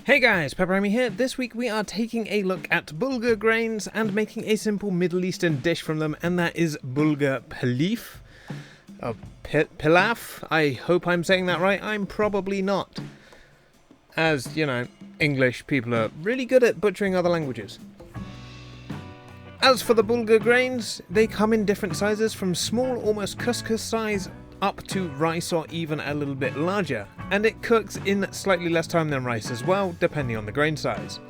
Hey guys, PepperAmmy here. This week we are taking a look at bulgur grains and making a simple Middle Eastern dish from them, and that is Bulgur Pilaf. Pilaf? I hope I'm saying that right. I'm probably not. As, you know, English people are really good at butchering other languages. As for the bulgur grains, they come in different sizes from small, almost couscous size, up to rice or even a little bit larger, and it cooks in slightly less time than rice as well, depending on the grain size.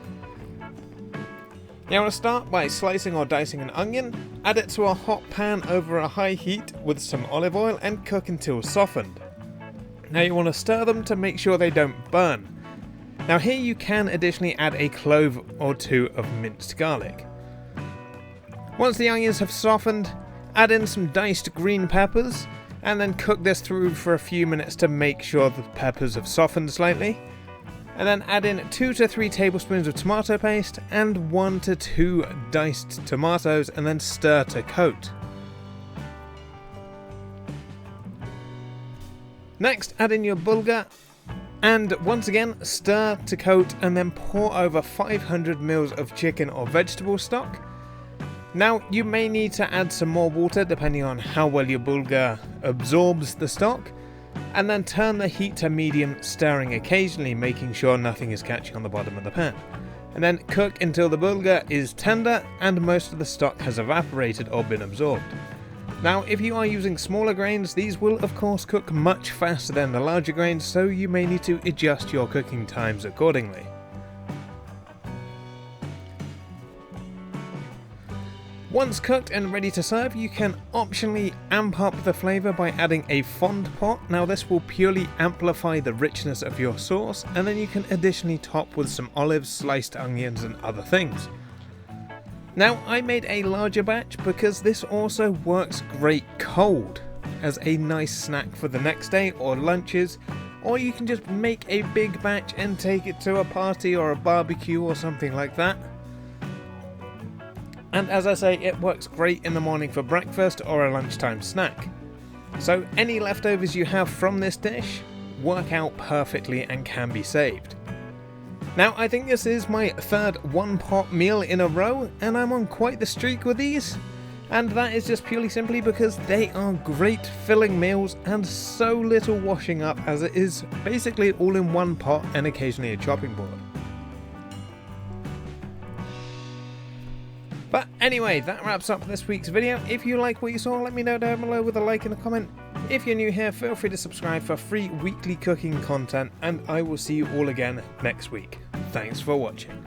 Now I'll start by slicing or dicing an onion, add it to a hot pan over a high heat with some olive oil and cook until softened. Now you want to stir them to make sure they don't burn. Now here you can additionally add a clove or two of minced garlic. Once the onions have softened, add in some diced green peppers, and then cook this through for a few minutes to make sure the peppers have softened slightly. And then add in 2 to 3 tablespoons of tomato paste and 1 to 2 diced tomatoes, and then stir to coat. Next, add in your bulgur and once again stir to coat, and then pour over 500 ml of chicken or vegetable stock. Now, you may need to add some more water depending on how well your bulgur absorbs the stock, and then turn the heat to medium, stirring occasionally, making sure nothing is catching on the bottom of the pan. And then cook until the bulgur is tender and most of the stock has evaporated or been absorbed. Now, if you are using smaller grains, these will of course cook much faster than the larger grains, so you may need to adjust your cooking times accordingly. Once cooked and ready to serve, you can optionally amp up the flavour by adding a fond pot. Now this will purely amplify the richness of your sauce, and then you can additionally top with some olives, sliced onions and other things. Now I made a larger batch because this also works great cold as a nice snack for the next day or lunches, or you can just make a big batch and take it to a party or a barbecue or something like that. And as I say, it works great in the morning for breakfast or a lunchtime snack. So any leftovers you have from this dish work out perfectly and can be saved. Now I think this is my third one-pot meal in a row, and I'm on quite the streak with these. And that is just purely simply because they are great filling meals and so little washing up, as it is basically all in one pot and occasionally a chopping board. But anyway, that wraps up this week's video. If you like what you saw, let me know down below with a like and a comment. If you're new here, feel free to subscribe for free weekly cooking content, and I will see you all again next week. Thanks for watching.